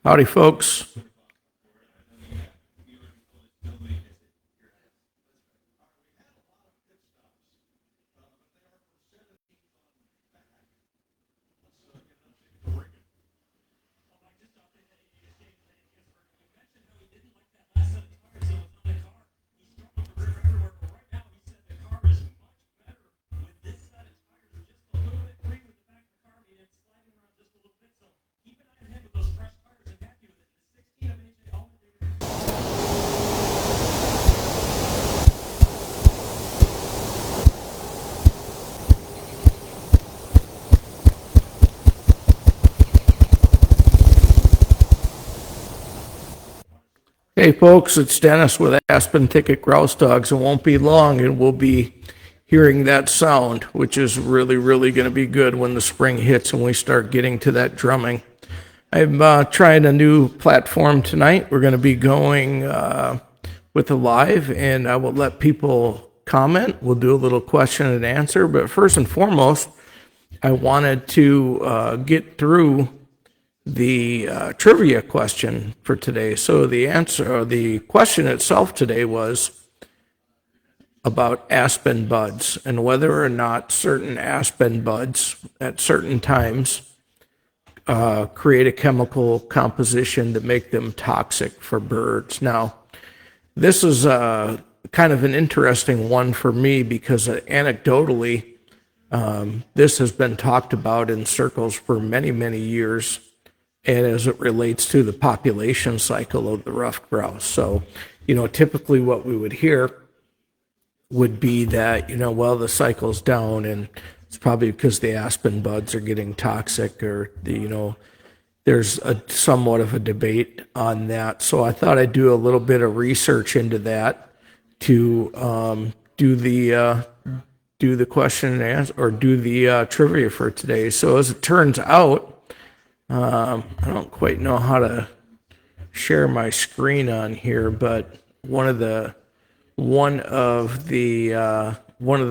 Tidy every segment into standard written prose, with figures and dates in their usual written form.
Howdy, folks. Hey, folks, it's Dennis with Aspen Ticket Grouse Dogs. It won't be long, and we'll be hearing that sound, which is really, really going to be good when the spring hits and we start getting to that drumming. I'm trying a new platform tonight. We're going to be going with a live, and I will let people comment. We'll do a little question and answer, but first and foremost, I wanted to get through the trivia question for today. So the question itself today was about aspen buds and whether or not certain aspen buds at certain times create a chemical composition to make them toxic for birds. Now, this is kind of an interesting one for me because anecdotally, this has been talked about in circles for many, many years, and as it relates to the population cycle of the ruffed grouse. So, typically what we would hear would be that, well, the cycle's down and it's probably because the aspen buds are getting toxic, or there's somewhat of a debate on that. So I thought I'd do a little bit of research into that to do the question and answer, or do the trivia for today. So as it turns out, I don't quite know how to share my screen on here, but one of the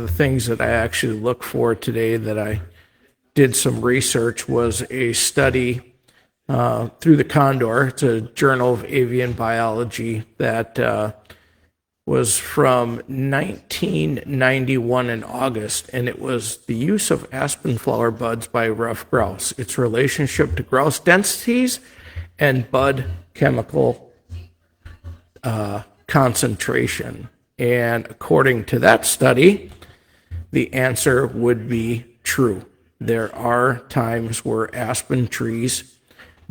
things that I actually look for today that I did some research was a study through the Condor. It's a Journal of Avian Biology that was from 1991 in August, and it was the use of aspen flower buds by ruffed grouse, its relationship to grouse densities and bud chemical concentration. And according to that study, the answer would be true. There are times where aspen trees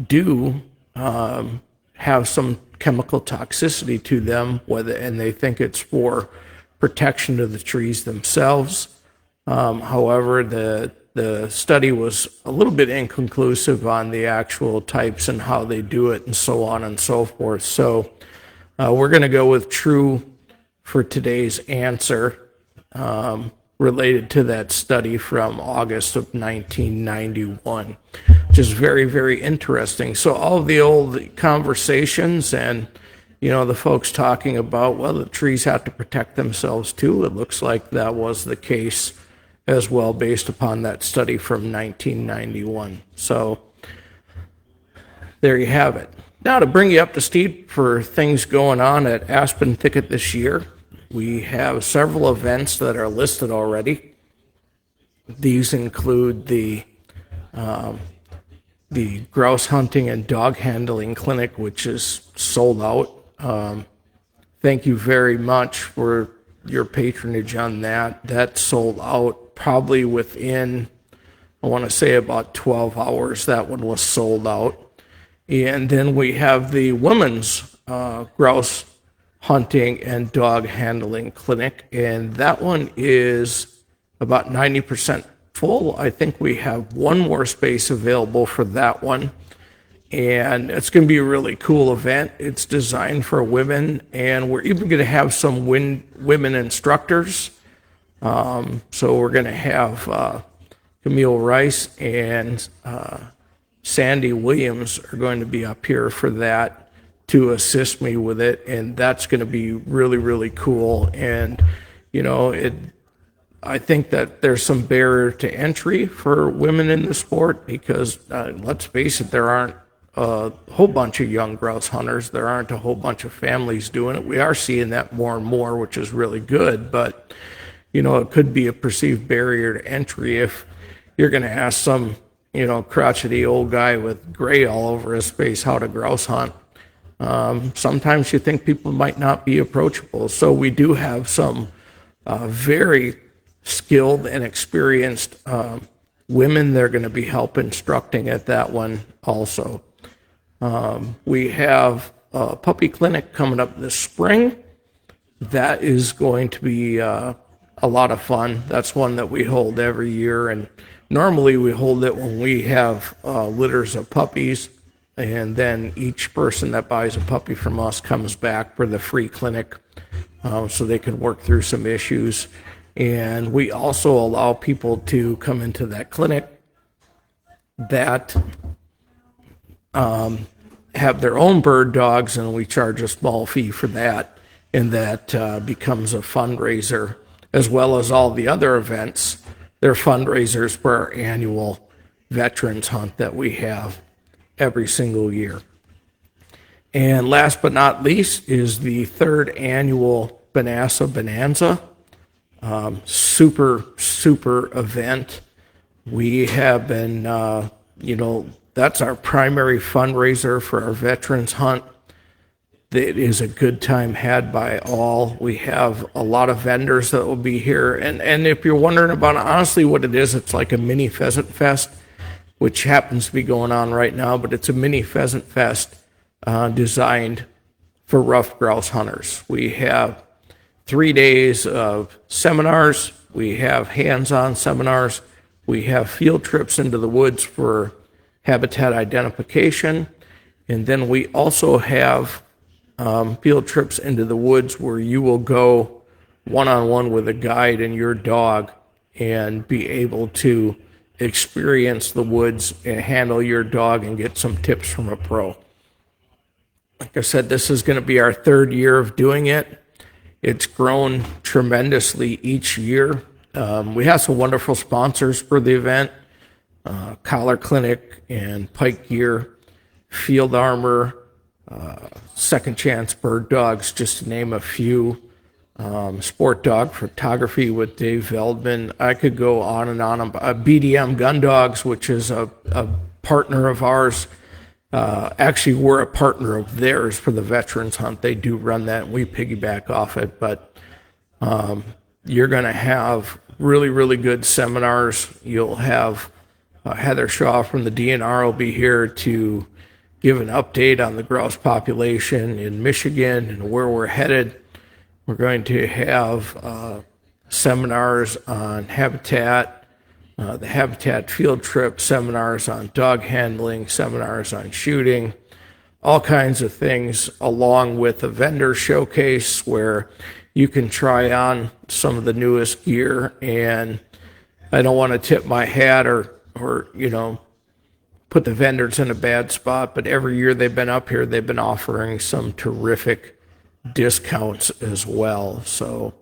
do have some chemical toxicity to them, and they think it's for protection of the trees themselves. However, the study was a little bit inconclusive on the actual types and how they do it and so on and so forth. So we're going to go with true for today's answer related to that study from August of 1991, which is very, very interesting. So all of the old conversations and, the folks talking about, well, the trees have to protect themselves too, it looks like that was the case as well based upon that study from 1991. So there you have it. Now to bring you up to speed for things going on at Aspen Thicket this year, we have several events that are listed already. These include the grouse hunting and dog handling clinic, which is sold out. Thank you very much for your patronage on that. That sold out probably within, I want to say, about 12 hours. That one was sold out. And then we have the women's grouse hunting and dog handling clinic, and that one is about 90% full. I think we have one more space available for that one, and it's going to be a really cool event. It's designed for women, and we're even going to have some women instructors. So we're going to have Camille Rice and Sandy Williams are going to be up here for that to assist me with it, and that's going to be really, really cool. And I think that there's some barrier to entry for women in the sport because let's face it, there aren't a whole bunch of young grouse hunters. There aren't a whole bunch of families doing it. We are seeing that more and more, which is really good, but it could be a perceived barrier to entry if you're going to ask some, crotchety old guy with gray all over his face how to grouse hunt. Sometimes you think people might not be approachable. So we do have some very skilled and experienced women they're going to be help instructing at that one also. We have a puppy clinic coming up this spring. That is going to be a lot of fun. That's one that we hold every year, and normally we hold it when we have litters of puppies, and then each person that buys a puppy from us comes back for the free clinic so they can work through some issues. And we also allow people to come into that clinic that have their own bird dogs, and we charge a small fee for that, and that becomes a fundraiser, as well as all the other events. They're fundraisers for our annual veterans hunt that we have every single year. And last but not least is the third annual Banassa Bonanza. Super event. We have been, that's our primary fundraiser for our veterans hunt. It is a good time had by all. We have a lot of vendors that will be here. And if you're wondering about honestly what it is, it's like a mini pheasant fest, which happens to be going on right now, but it's a mini pheasant fest designed for rough grouse hunters. We have 3 days of seminars. We have hands-on seminars. We have field trips into the woods for habitat identification. And then we also have field trips into the woods where you will go one-on-one with a guide and your dog and be able to experience the woods and handle your dog and get some tips from a pro. Like I said, this is going to be our third year of doing it. It's grown tremendously each year. We have some wonderful sponsors for the event. Collar Clinic and Pike Gear, Field Armor, Second Chance Bird Dogs, just to name a few. Sport Dog Photography with Dave Veldman. I could go on and on. BDM Gun Dogs, which is a partner of ours. Actually, we're a partner of theirs for the veterans hunt. They do run that, and we piggyback off it. But you're going to have really good seminars. You'll have Heather Shaw from the DNR will be here to give an update on the grouse population in Michigan and where we're headed. We're going to have seminars on habitat, the habitat field trip, seminars on dog handling, seminars on shooting, all kinds of things, along with a vendor showcase where you can try on some of the newest gear. And I don't want to tip my hat or put the vendors in a bad spot, but every year they've been up here, they've been offering some terrific discounts as well. So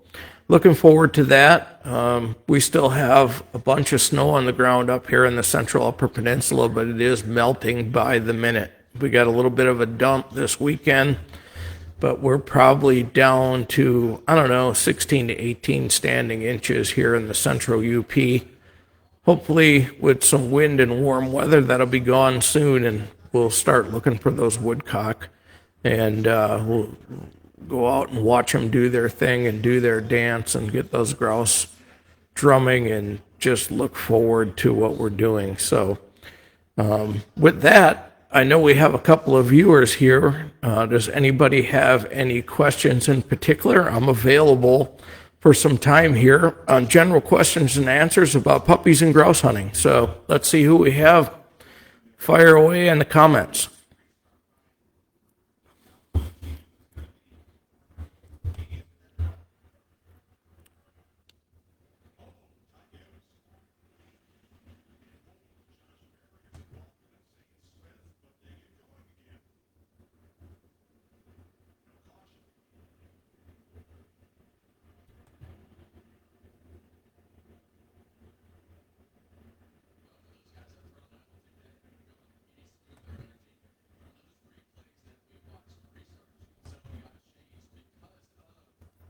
looking forward to that. We still have a bunch of snow on the ground up here in the central upper peninsula, but it is melting by the minute. We got a little bit of a dump this weekend, but we're probably down to, 16 to 18 standing inches here in the central UP. Hopefully with some wind and warm weather, that'll be gone soon, and we'll start looking for those woodcock, and we'll go out and watch them do their thing and do their dance and get those grouse drumming and just look forward to what we're doing. So with that, I know we have a couple of viewers here. Does anybody have any questions in particular? I'm available for some time here on general questions and answers about puppies and grouse hunting. So let's see who we have. Fire away in the comments.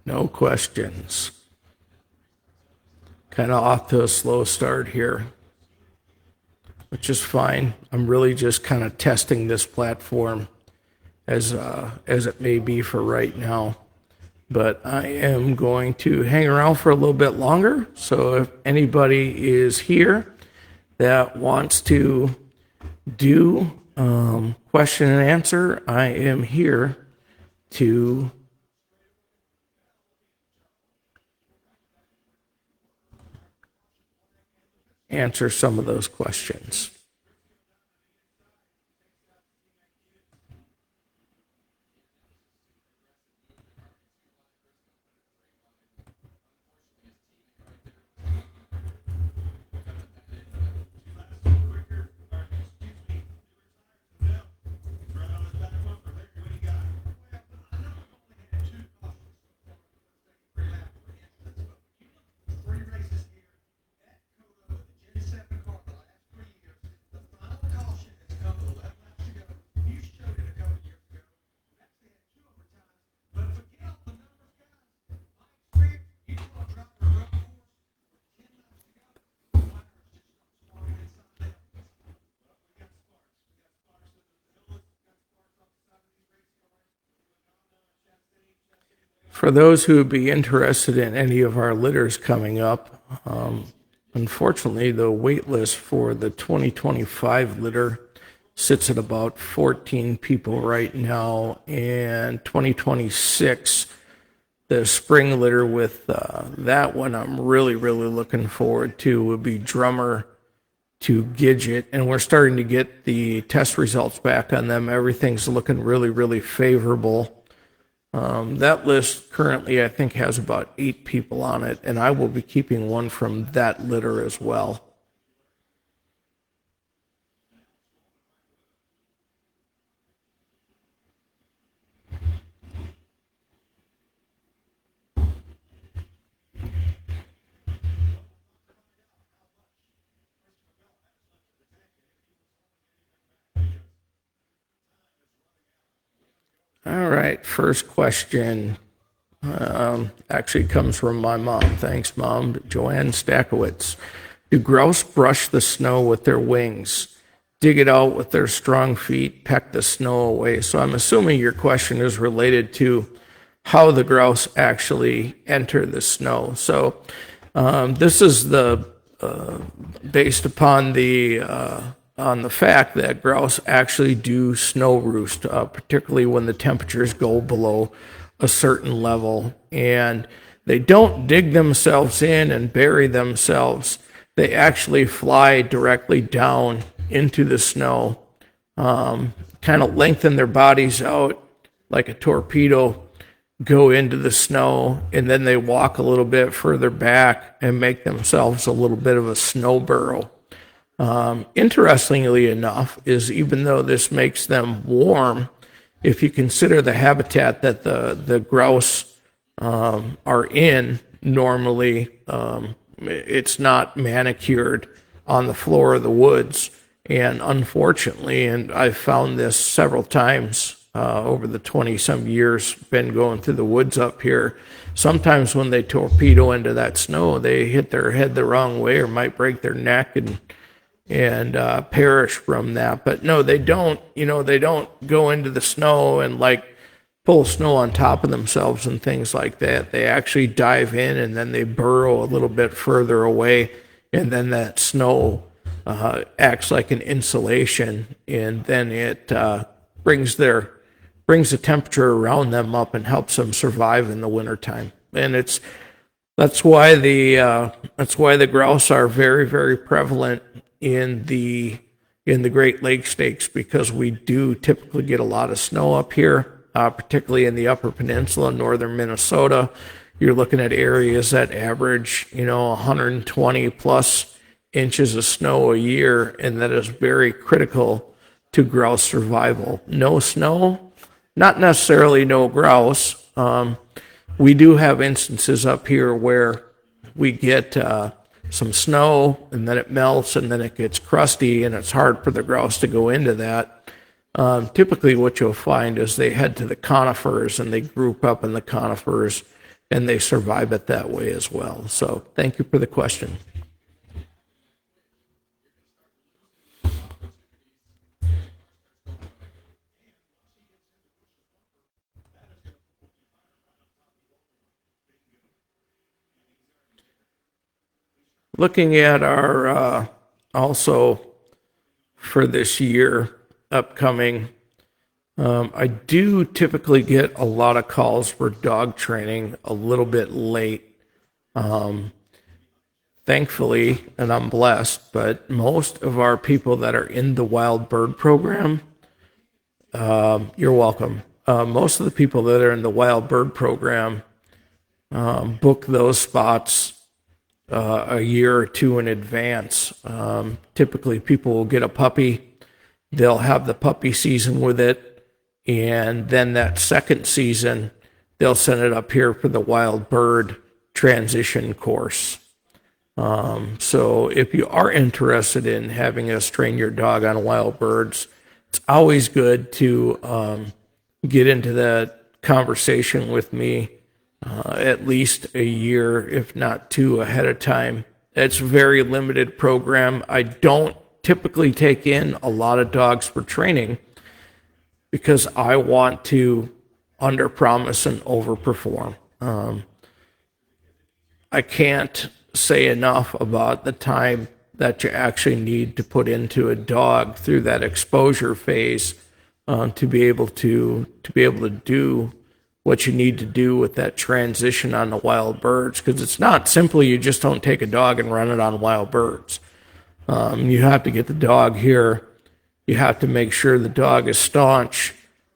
No questions. Kind of off to a slow start here, which is fine. I'm really just kind of testing this platform as it may be for right now. But I am going to hang around for a little bit longer. So if anybody is here that wants to do question and answer, I am here to answer some of those questions. For those who would be interested in any of our litters coming up, unfortunately, the wait list for the 2025 litter sits at about 14 people right now, and 2026, the spring litter with that one I'm really looking forward to would be Drummer to Gidget, and we're starting to get the test results back on them. Everything's looking really favorable. That list currently, I think, has about 8 people on it, and I will be keeping one from that litter as well. All right, first question actually comes from my mom. Thanks, Mom. Joanne Stakowitz. Do grouse brush the snow with their wings, dig it out with their strong feet, peck the snow away? So I'm assuming your question is related to how the grouse actually enter the snow. So this is based upon the fact that grouse actually do snow roost, particularly when the temperatures go below a certain level. And they don't dig themselves in and bury themselves. They actually fly directly down into the snow, kind of lengthen their bodies out like a torpedo, go into the snow, and then they walk a little bit further back and make themselves a little bit of a snow burrow. Interestingly enough, is even though this makes them warm, if you consider the habitat that the grouse are in, normally it's not manicured on the floor of the woods. And unfortunately, and I've found this several times over the 20-some years been going through the woods up here, sometimes when they torpedo into that snow, they hit their head the wrong way or might break their neck and perish from that. But no, they don't, they don't go into the snow and like pull snow on top of themselves and things like that. They actually dive in and then they burrow a little bit further away, and then that snow acts like an insulation, and then it brings the temperature around them up and helps them survive in the wintertime. And that's why the grouse are very prevalent in the Great Lakes Stakes, because we do typically get a lot of snow up here, particularly in the Upper Peninsula, northern Minnesota. You're looking at areas that average, 120 plus inches of snow a year, and that is very critical to grouse survival. No snow, not necessarily no grouse. We do have instances up here where we get some snow, and then it melts, and then it gets crusty, and it's hard for the grouse to go into that. Typically what you'll find is they head to the conifers, and they group up in the conifers, and they survive it that way as well. So thank you for the question. Looking at our also for this year upcoming, I do typically get a lot of calls for dog training a little bit late. Thankfully, and I'm blessed, but most of our people that are in the wild bird program, you're welcome. Most of the people that are in the wild bird program book those spots a year or two in advance. Typically, people will get a puppy, they'll have the puppy season with it, and then that second season, they'll send it up here for the wild bird transition course. So if you are interested in having us train your dog on wild birds, it's always good to get into that conversation with me at least a year, if not two, ahead of time. It's a very limited program. I don't typically take in a lot of dogs for training because I want to underpromise and overperform. I can't say enough about the time that you actually need to put into a dog through that exposure phase to be able to do what you need to do with that transition on the wild birds, because it's not simply you just don't take a dog and run it on wild birds. You have to get the dog here. You have to make sure the dog is staunch.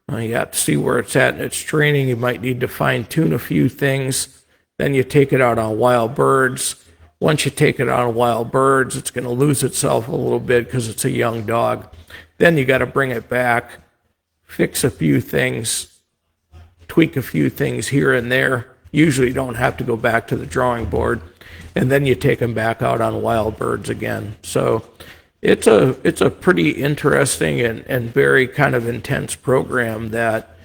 You have to see where it's at in its training. You might need to fine tune a few things. Then you take it out on wild birds. Once you take it out on wild birds, it's going to lose itself a little bit because it's a young dog. Then you got to bring it back, fix a few things, tweak a few things here and there. Usually don't have to go back to the drawing board. And then you take them back out on wild birds again. So it's a pretty interesting and very kind of intense program that,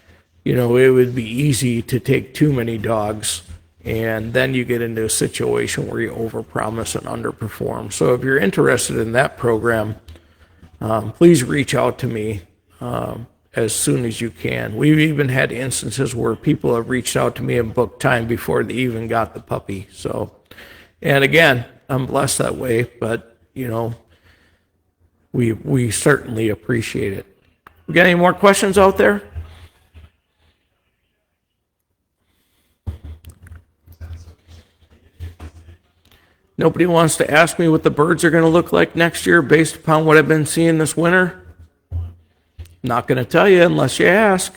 you know, it would be easy to take too many dogs, and then you get into a situation where you overpromise and underperform. So if you're interested in that program, please reach out to me as soon as you can. We've even had instances where people have reached out to me and booked time before they even got the puppy. So, and again, I'm blessed that way, but, you know, we certainly appreciate it. We got any more questions out there? Nobody wants to ask me what the birds are going to look like next year based upon what I've been seeing this winter? Not going to tell you unless you ask.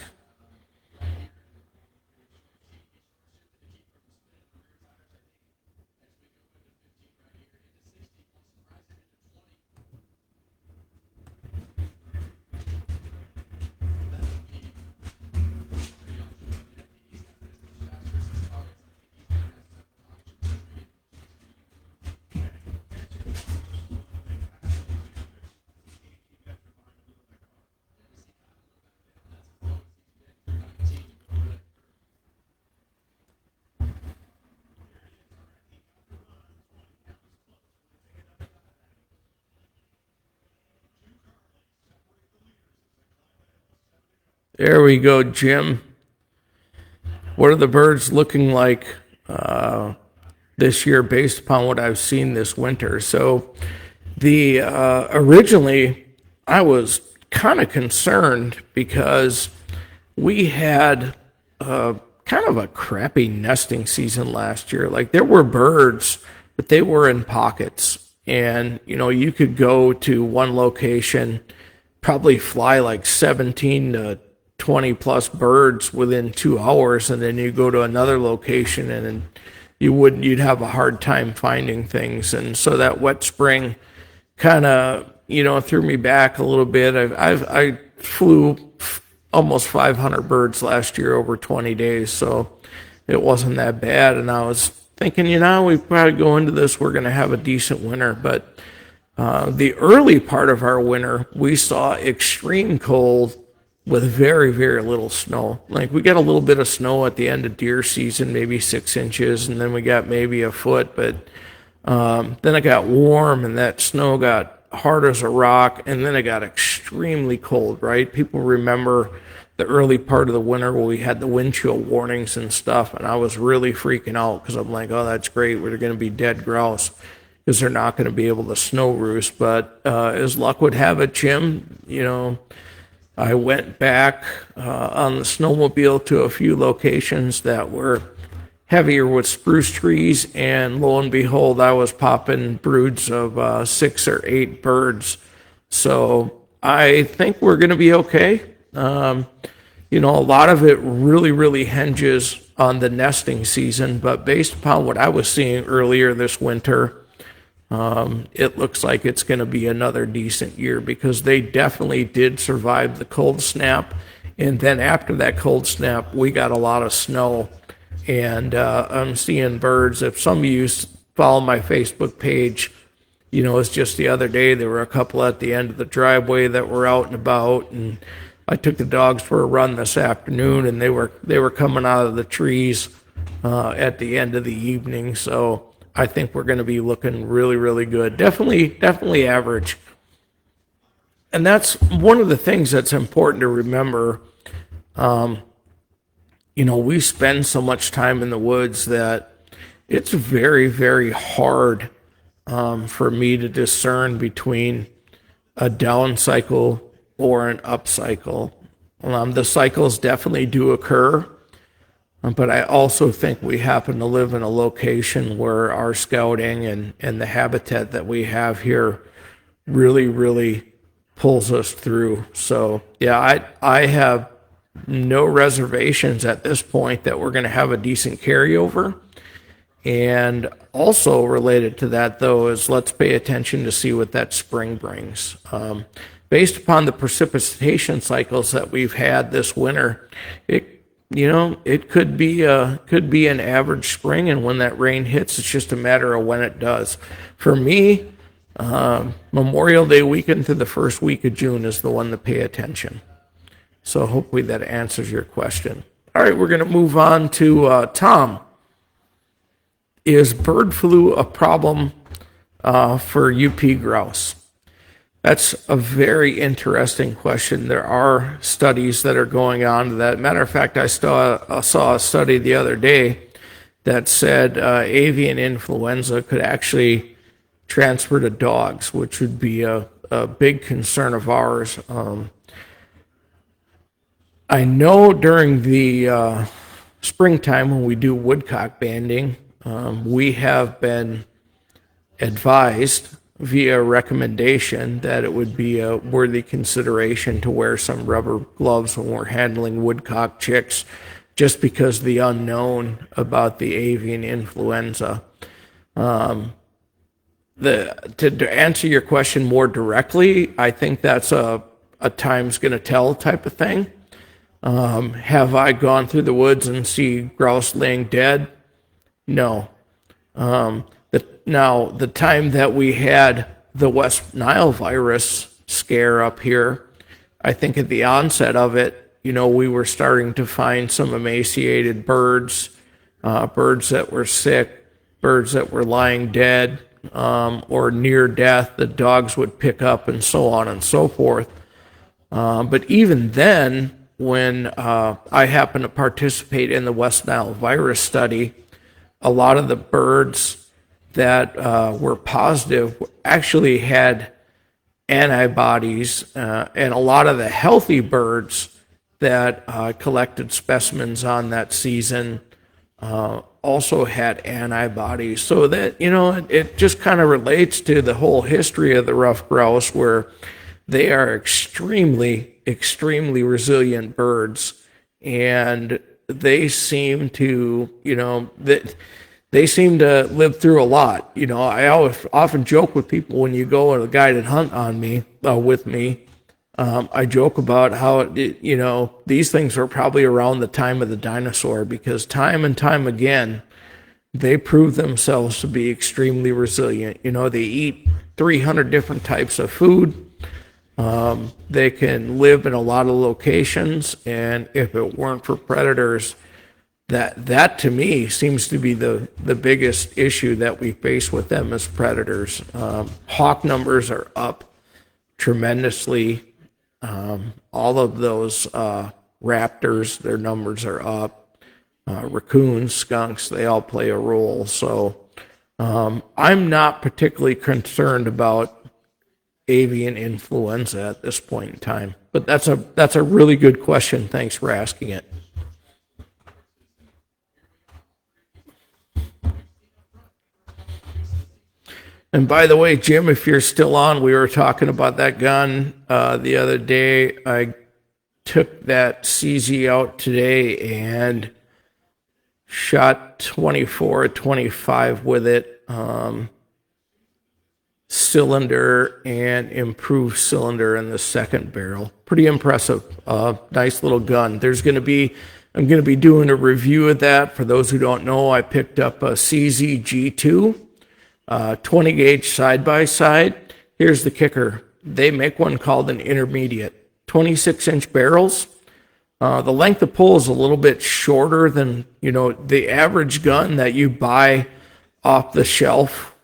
There we go, Jim. What are the birds looking like this year based upon what I've seen this winter? So the originally I was kind of concerned because we had kind of a crappy nesting season last year. Like there were birds, but they were in pockets. And, you know, you could go to one location, probably fly like 17 to 20 plus birds within 2 hours, and then you go to another location and you'd have a hard time finding things. And so that wet spring kind of, you know, threw me back a little bit. I flew almost 500 birds last year over 20 days, so it wasn't that bad. And I was thinking, you know, we probably go into this, we're going to have a decent winter. But the early part of our winter, we saw extreme cold with very, very little snow. Like we got a little bit of snow at the end of deer season, maybe 6 inches, and then we got maybe a foot. But then it got warm, and that snow got hard as a rock, and then it got extremely cold. Right? People remember the early part of the winter where we had the wind chill warnings and stuff, and I was really freaking out because I'm like, oh, that's great. We're going to be dead grouse because they're not going to be able to snow roost. But as luck would have it, Jim, I went back on the snowmobile to a few locations that were heavier with spruce trees, and lo and behold, I was popping broods of 6 or 8 birds. So I think we're going to be okay. A lot of it really, really hinges on the nesting season, but based upon what I was seeing earlier this winter, it looks like it's going to be another decent year because they definitely did survive the cold snap. And then after that cold snap, we got a lot of snow. And I'm seeing birds. If some of you follow my Facebook page, it's just the other day, there were a couple at the end of the driveway that were out and about. And I took the dogs for a run this afternoon, and they were coming out of the trees at the end of the evening. So I think we're going to be looking really, really good. Definitely average. And that's one of the things that's important to remember. We spend so much time in the woods that it's very, very hard for me to discern between a down cycle or an up cycle. The cycles definitely do occur. But I also think we happen to live in a location where our scouting and the habitat that we have here really, really pulls us through. So, yeah, I have no reservations at this point that we're going to have a decent carryover. And also related to that, though, is let's pay attention to see what that spring brings. Based upon the precipitation cycles that we've had this winter, it could be an average spring, and when that rain hits, it's just a matter of when it does. For me, Memorial Day weekend to the first week of June is the one to pay attention. So hopefully that answers your question. All right, we're going to move on to Tom. Is bird flu a problem for UP grouse? That's a very interesting question. There are studies that are going on to that. Matter of fact, I saw a study the other day that said avian influenza could actually transfer to dogs, which would be a big concern of ours. I know during the springtime when we do woodcock banding, we have been advised via recommendation that it would be a worthy consideration to wear some rubber gloves when we're handling woodcock chicks, just because of the unknown about the avian influenza. To answer your question more directly, I think that's a time's going to tell type of thing. Have I gone through the woods and see grouse laying dead? No. Now, the time that we had the West Nile virus scare up here, I think at the onset of it, we were starting to find some emaciated birds, birds that were sick, birds that were lying dead or near death that dogs would pick up, and so on and so forth. But even then, when I happened to participate in the West Nile virus study, a lot of the birds that were positive actually had antibodies, and a lot of the healthy birds that collected specimens on that season also had antibodies. So that, it just kind of relates to the whole history of the ruffed grouse, where they are extremely, extremely resilient birds, and they seem to, they seem to live through a lot. I often joke with people when you go on a guided hunt with me. I joke about how, these things are probably around the time of the dinosaur, because time and time again, they prove themselves to be extremely resilient. They eat 300 different types of food. They can live in a lot of locations, and if it weren't for predators, that to me seems to be the biggest issue that we face with them as predators. Hawk numbers are up tremendously. All of those raptors, their numbers are up. Raccoons, skunks, they all play a role. So I'm not particularly concerned about avian influenza at this point in time. But that's a really good question. Thanks for asking it. And by the way, Jim, if you're still on, we were talking about that gun the other day. I took that CZ out today and shot 24 25 with it. Cylinder and improved cylinder in the second barrel. Pretty impressive. Nice little gun. I'm going to be doing a review of that. For those who don't know, I picked up a CZ G2. 20 gauge side by side. Here's the kicker. They make one called an intermediate, 26-inch barrels. The length of pull is a little bit shorter than, the average gun that you buy off the shelf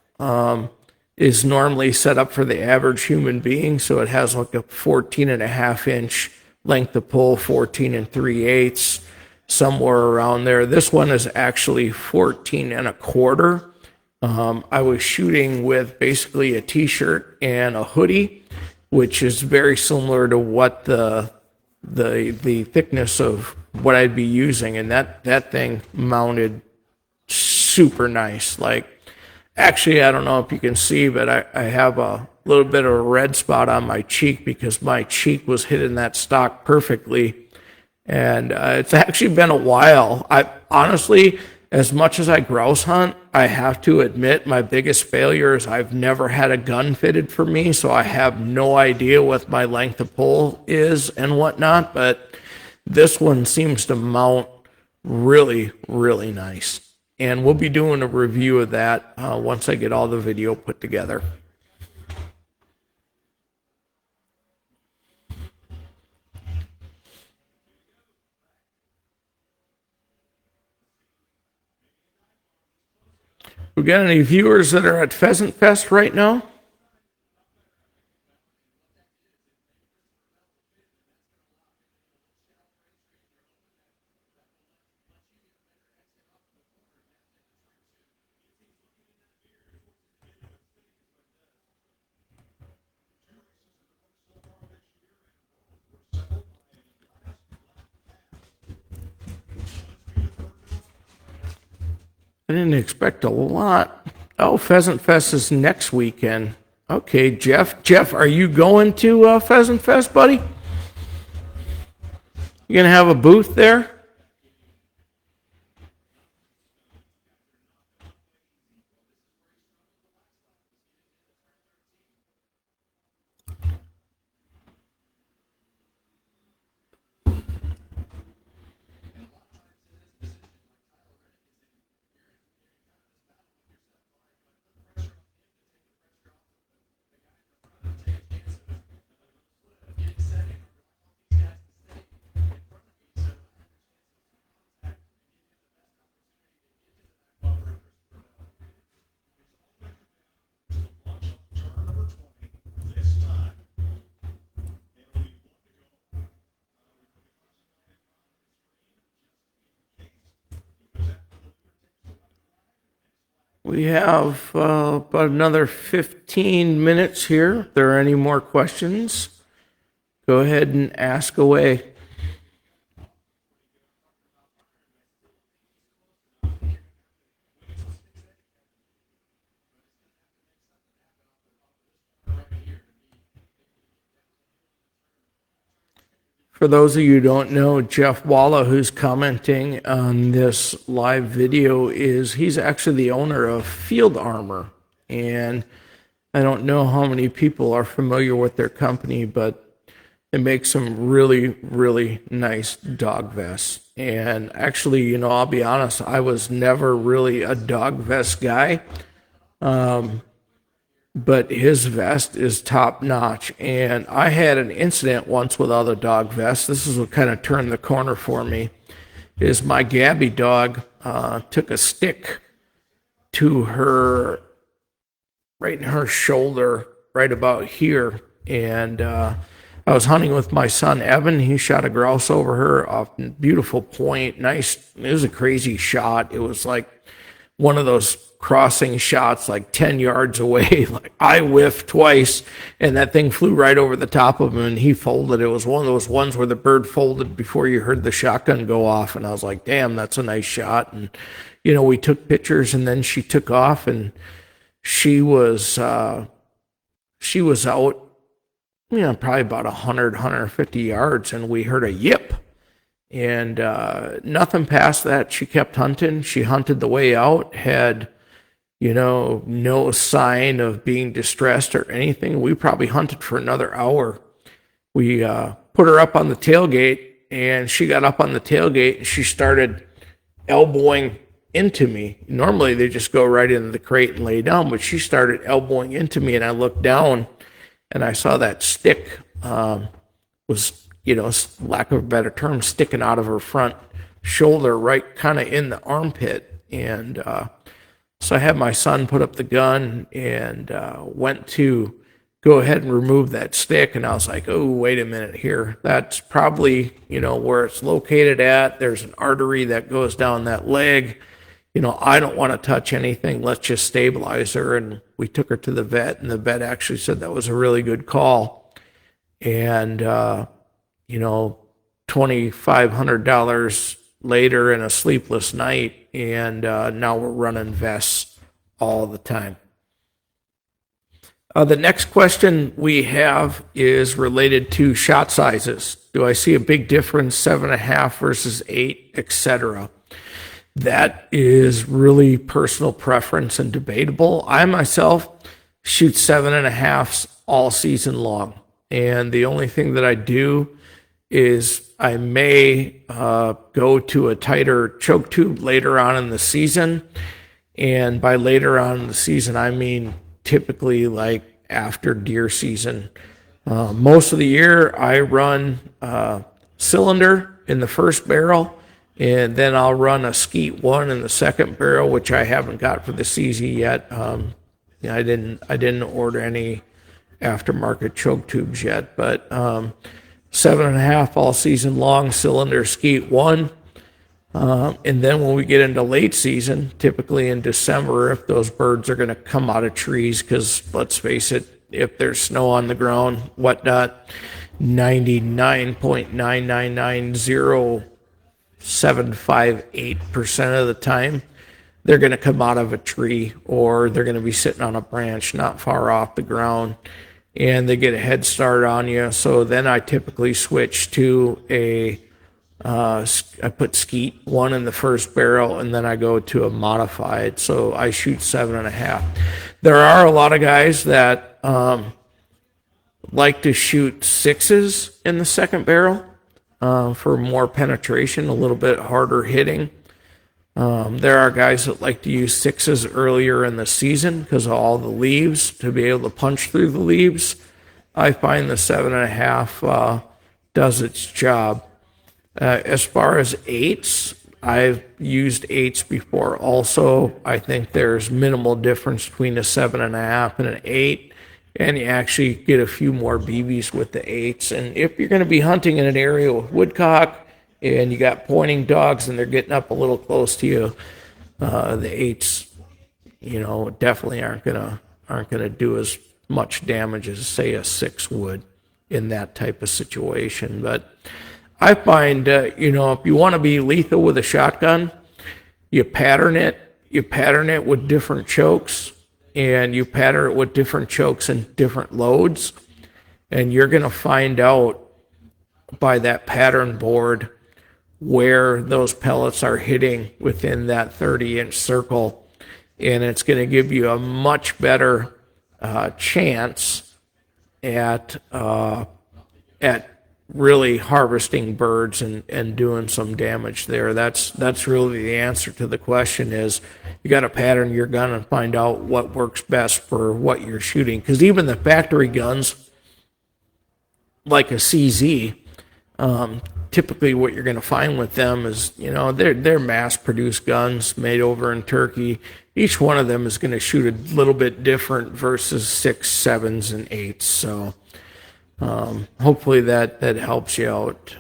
is normally set up for the average human being. So it has like a 14.5-inch length of pull, 14 3/8, somewhere around there. This one is actually 14 1/4. I was shooting with basically a t-shirt and a hoodie, which is very similar to what the thickness of what I'd be using, and that thing mounted super nice. Like, actually, I don't know if you can see, but I have a little bit of a red spot on my cheek because my cheek was hitting that stock perfectly, and it's actually been a while. I honestly, as much as I grouse hunt, I have to admit my biggest failure is I've never had a gun fitted for me, so I have no idea what my length of pull is and whatnot, but this one seems to mount really, really nice. And we'll be doing a review of that once I get all the video put together. We got any viewers that are at Pheasant Fest right now? I didn't expect a lot. Oh, Pheasant Fest is next weekend. Okay, Jeff. Jeff, are you going to Pheasant Fest, buddy? You gonna have a booth there? We have about another 15 minutes here. If there are any more questions, go ahead and ask away. For those of you who don't know, Jeff Walla, who's commenting on this live video, he's actually the owner of Field Armor. And I don't know how many people are familiar with their company, but they make some really, really nice dog vests. And actually, I'll be honest, I was never really a dog vest guy. but his vest is top notch. And I had an incident once with other dog vests. This is what kind of turned the corner for me. Is my Gabby dog took a stick to her, right in her shoulder, right about here, and I was hunting with my son Evan. He shot a grouse over her off a beautiful point. Nice. It was a crazy shot. It was like one of those crossing shots, like 10 yards away. Like I whiffed twice, and that thing flew right over the top of him, and he folded. It was one of those ones where the bird folded before you heard the shotgun go off, and I was like, damn, that's a nice shot. And we took pictures, and then she took off, and she was out, probably about 150 yards, and we heard a yip. And nothing past that. She kept hunting. She hunted the way out, had, no sign of being distressed or anything. We probably hunted for another hour. We put her up on the tailgate, and she got up on the tailgate, and she started elbowing into me. Normally, they just go right into the crate and lay down, but she started elbowing into me, and I looked down, and I saw that stick was, lack of a better term, sticking out of her front shoulder, right kind of in the armpit. And so I had my son put up the gun and went to go ahead and remove that stick. And I was like, oh, wait a minute here. That's probably, where it's located at. There's an artery that goes down that leg. I don't want to touch anything. Let's just stabilize her. And we took her to the vet, and the vet actually said that was a really good call. And, $2,500 later and a sleepless night, and now we're running vests all the time. The next question we have is related to shot sizes. Do I see a big difference, 7.5 versus 8, etc.? That is really personal preference and debatable. I myself shoot 7.5s all season long. And the only thing that I do is I may go to a tighter choke tube later on in the season. And by later on in the season, I mean typically like after deer season. Most of the year, I run cylinder in the first barrel. And then I'll run a Skeet 1 in the second barrel, which I haven't got for the CZ yet. I didn't order any aftermarket choke tubes yet, but 7.5 all season long cylinder Skeet 1. And then when we get into late season, typically in December, if those birds are going to come out of trees, because let's face it, if there's snow on the ground, whatnot, 99.9990758% of the time, they're going to come out of a tree, or they're going to be sitting on a branch not far off the ground, and they get a head start on you. So then I typically switch to I put Skeet 1 in the first barrel, and then I go to a modified. So I shoot 7.5. There are a lot of guys that like to shoot 6s in the second barrel. For more penetration, a little bit harder hitting. There are guys that like to use 6s earlier in the season because of all the leaves, to be able to punch through the leaves. I find the 7.5 does its job. As far as 8s, I've used 8s before also. I think there's minimal difference between a 7.5 and an 8. And you actually get a few more BBs with the 8s. And if you're going to be hunting in an area with woodcock and you got pointing dogs and they're getting up a little close to you, the 8s, definitely aren't gonna do as much damage as, say, a 6 would in that type of situation. But I find, if you want to be lethal with a shotgun, you pattern it with different chokes. And you pattern it with different chokes and different loads. And you're going to find out by that pattern board where those pellets are hitting within that 30-inch circle. And it's going to give you a much better chance at really harvesting birds and doing some damage there. That's really the answer to the question is you got to pattern your gun and find out what works best for what you're shooting. Because even the factory guns, like a CZ, typically what you're going to find with them is, they're mass-produced guns made over in Turkey. Each one of them is going to shoot a little bit different versus 6s, 7s, and 8s. So hopefully that helps you out,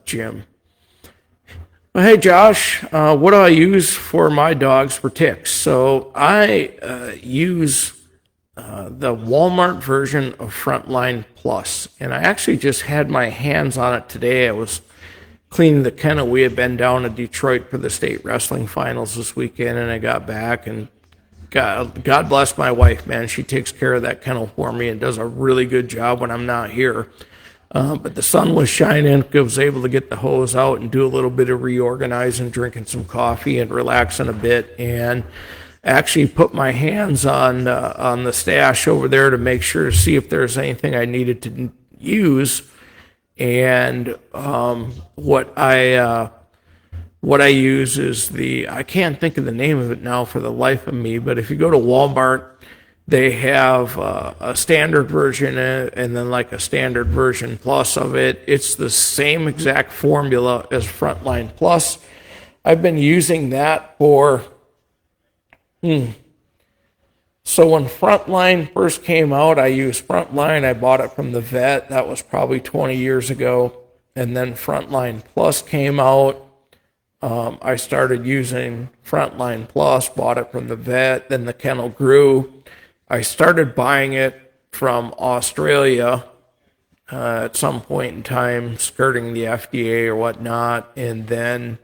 Jim. Well, hey, Josh, what do I use for my dogs for ticks? So I use the Walmart version of Frontline Plus, and I actually just had my hands on it today. I was cleaning the kennel. We had been down to Detroit for the state wrestling finals this weekend, and I got back, and God bless my wife, man. She takes care of that kennel for me and does a really good job when I'm not here. But the sun was shining. I was able to get the hose out and do a little bit of reorganizing, drinking some coffee and relaxing a bit, and actually put my hands on the stash over there to make sure to see if there's anything I needed to use. And what I use is I can't think of the name of it now for the life of me, but if you go to Walmart, they have a standard version and then like a standard version plus of it. It's the same exact formula as Frontline Plus. I've been using that for So when Frontline first came out, I used Frontline. I bought it from the vet. That was probably 20 years ago. And then Frontline Plus came out. I started using Frontline Plus, bought it from the vet. Then the kennel grew. I started buying it from Australia at some point in time, skirting the FDA or whatnot. And then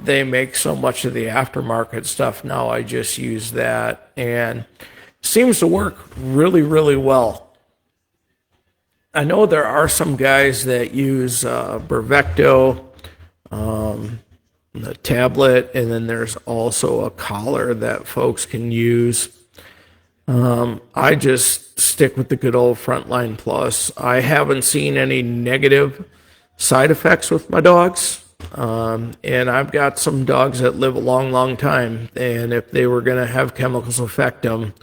they make so much of the aftermarket stuff now. I just use that, and it seems to work really, really well. I know there are some guys that use Bravecto, the tablet, and then there's also a collar that folks can use. I just stick with the good old Frontline Plus. I haven't seen any negative side effects with my dogs. And I've got some dogs that live a long, long time. And if they were going to have chemicals affect them,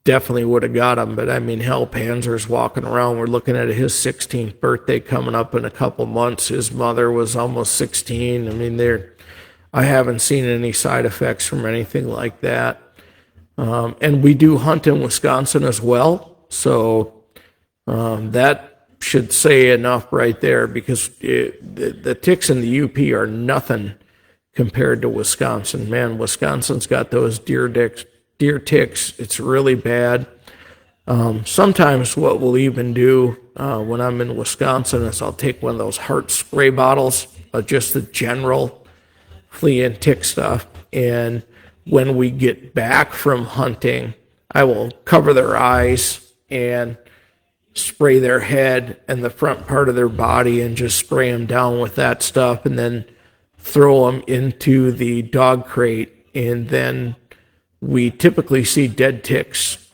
definitely would have got them. But I mean, hell, Panzer's walking around. We're looking at his 16th birthday coming up in a couple months. His mother was almost 16. I mean, I haven't seen any side effects from anything like that. And we do hunt in Wisconsin as well. So that should say enough right there, because the ticks in the UP are nothing compared to Wisconsin. Man, Wisconsin's got those deer ticks. It's really bad. Sometimes what we'll even do when I'm in Wisconsin is I'll take one of those heart spray bottles of just the general flea and tick stuff, and when we get back from hunting, I will cover their eyes and spray their head and the front part of their body and just spray them down with that stuff, and then throw them into the dog crate. And then we typically see dead ticks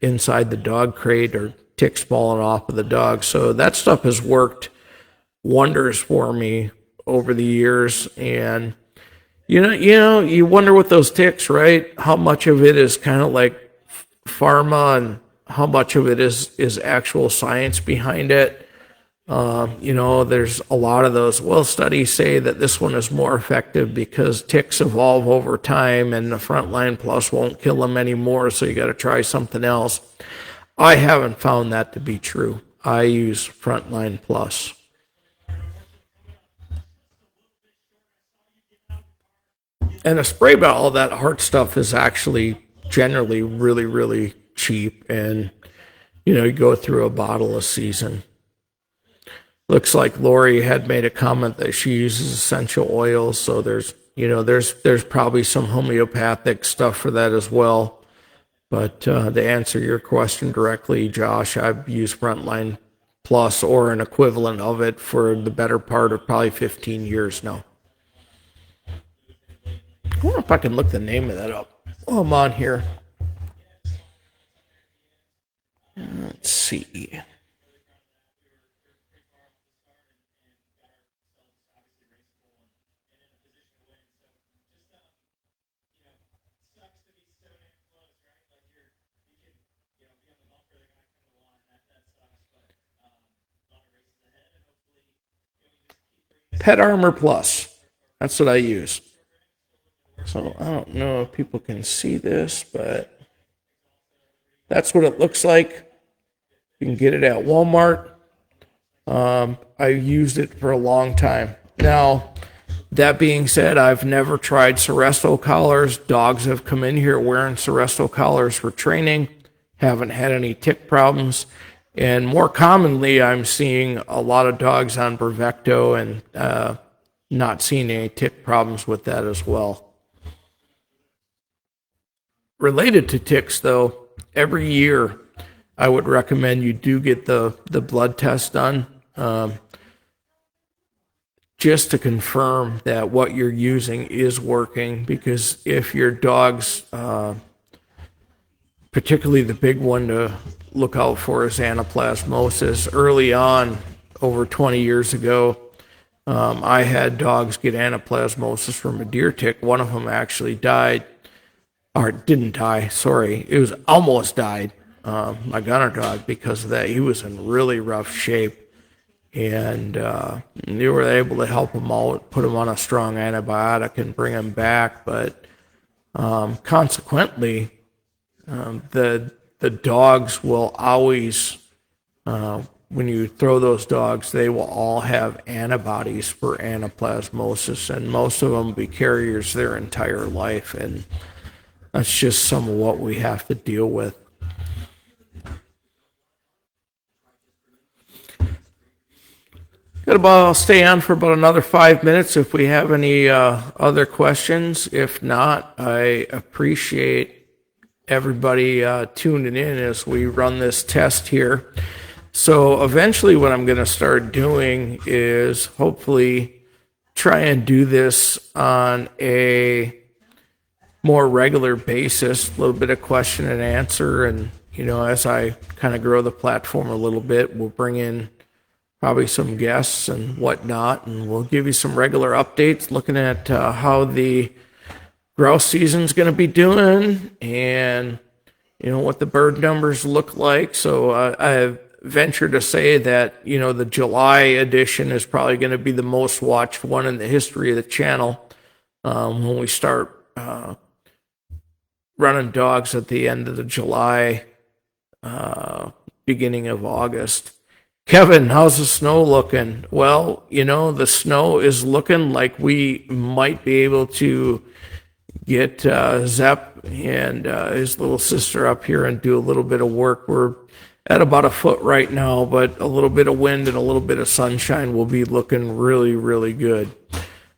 inside the dog crate, or ticks falling off of the dog. So that stuff has worked wonders for me over the years. And you wonder with those ticks, right? How much of it is kind of like pharma and how much of it is actual science behind it. There's a lot of those. Well, studies say that this one is more effective because ticks evolve over time and the Frontline Plus won't kill them anymore, so you got to try something else. I haven't found that to be true. I use Frontline Plus. And a spray bottle, that heart stuff is actually generally really, really cheap, and you go through a bottle a season. Looks like Lori had made a comment that she uses essential oils, so there's probably some homeopathic stuff for that as well. But to answer your question directly, Josh, I've used Frontline Plus or an equivalent of it for the better part of probably 15 years now. I wonder if I can look the name of that up while I'm on here. Let's see. Pet Armor Plus. That's what I use. So I don't know if people can see this, but that's what it looks like. You can get it at Walmart. I used it for a long time. Now, that being said, I've never tried Seresto collars. Dogs have come in here wearing Seresto collars for training, haven't had any tick problems. And more commonly, I'm seeing a lot of dogs on Bravecto and not seeing any tick problems with that as well. Related to ticks, though, every year I would recommend you do get the blood test done. Just to confirm that what you're using is working, because if your dog's, particularly the big one to look out for is anaplasmosis. Early on, over 20 years ago, I had dogs get anaplasmosis from a deer tick. One of them actually died, or didn't die, sorry. It was almost died, my gunner dog, because of that. He was in really rough shape. And they were able to help him out, put him on a strong antibiotic and bring him back. But consequently, the dogs will always, when you throw those dogs, they will all have antibodies for anaplasmosis, and most of them will be carriers their entire life. And that's just some of what we have to deal with. I'll stay on for about another 5 minutes if we have any other questions. If not, I appreciate everybody tuning in as we run this test here. So eventually what I'm going to start doing is hopefully try and do this on a more regular basis, a little bit of question and answer. And, you know, as I kind of grow the platform a little bit, we'll bring in probably some guests and whatnot, and we'll give you some regular updates looking at how the grouse season's going to be doing and, you know, what the bird numbers look like. So I venture to say that, you know, the July edition is probably going to be the most watched one in the history of the channel when we start running dogs at the end of the July, beginning of August. Kevin, how's the snow looking? Well, you know, the snow is looking like we might be able to get Zepp and his little sister up here and do a little bit of work. We're at about a foot right now, but a little bit of wind and a little bit of sunshine will be looking really, really good.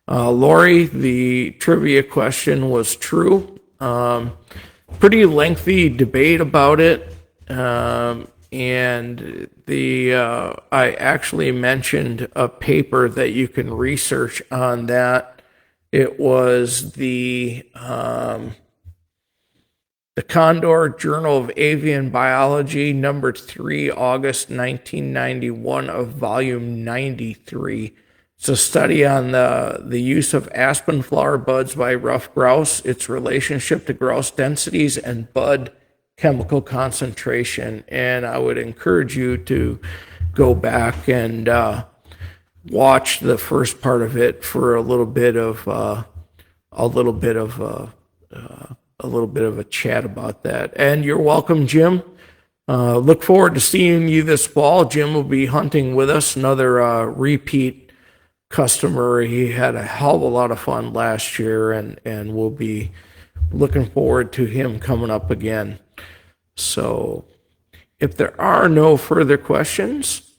Lori, the trivia question was true. Pretty lengthy debate about it. And I actually mentioned a paper that you can research on that. It was the Condor Journal of Avian Biology, number 3, August 1991 of volume 93. It's a study on the use of aspen flower buds by rough grouse, its relationship to grouse densities and bud chemical concentration. And I would encourage you to go back and watch the first part of it for a little bit of a chat about that. And you're welcome, Jim. Look forward to seeing you this fall. Jim will be hunting with us, another repeat customer. He had a hell of a lot of fun last year, and we'll be looking forward to him coming up again. So if there are no further questions,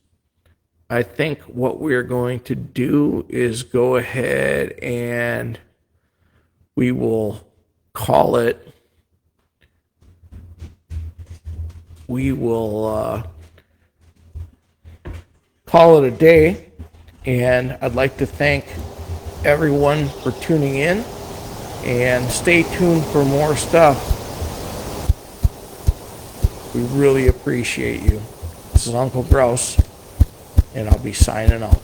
I think what we're going to do is go ahead and we will call it. We will call it a day. And I'd like to thank everyone for tuning in, and stay tuned for more stuff. We really appreciate you. This is Uncle Grouse, and I'll be signing out.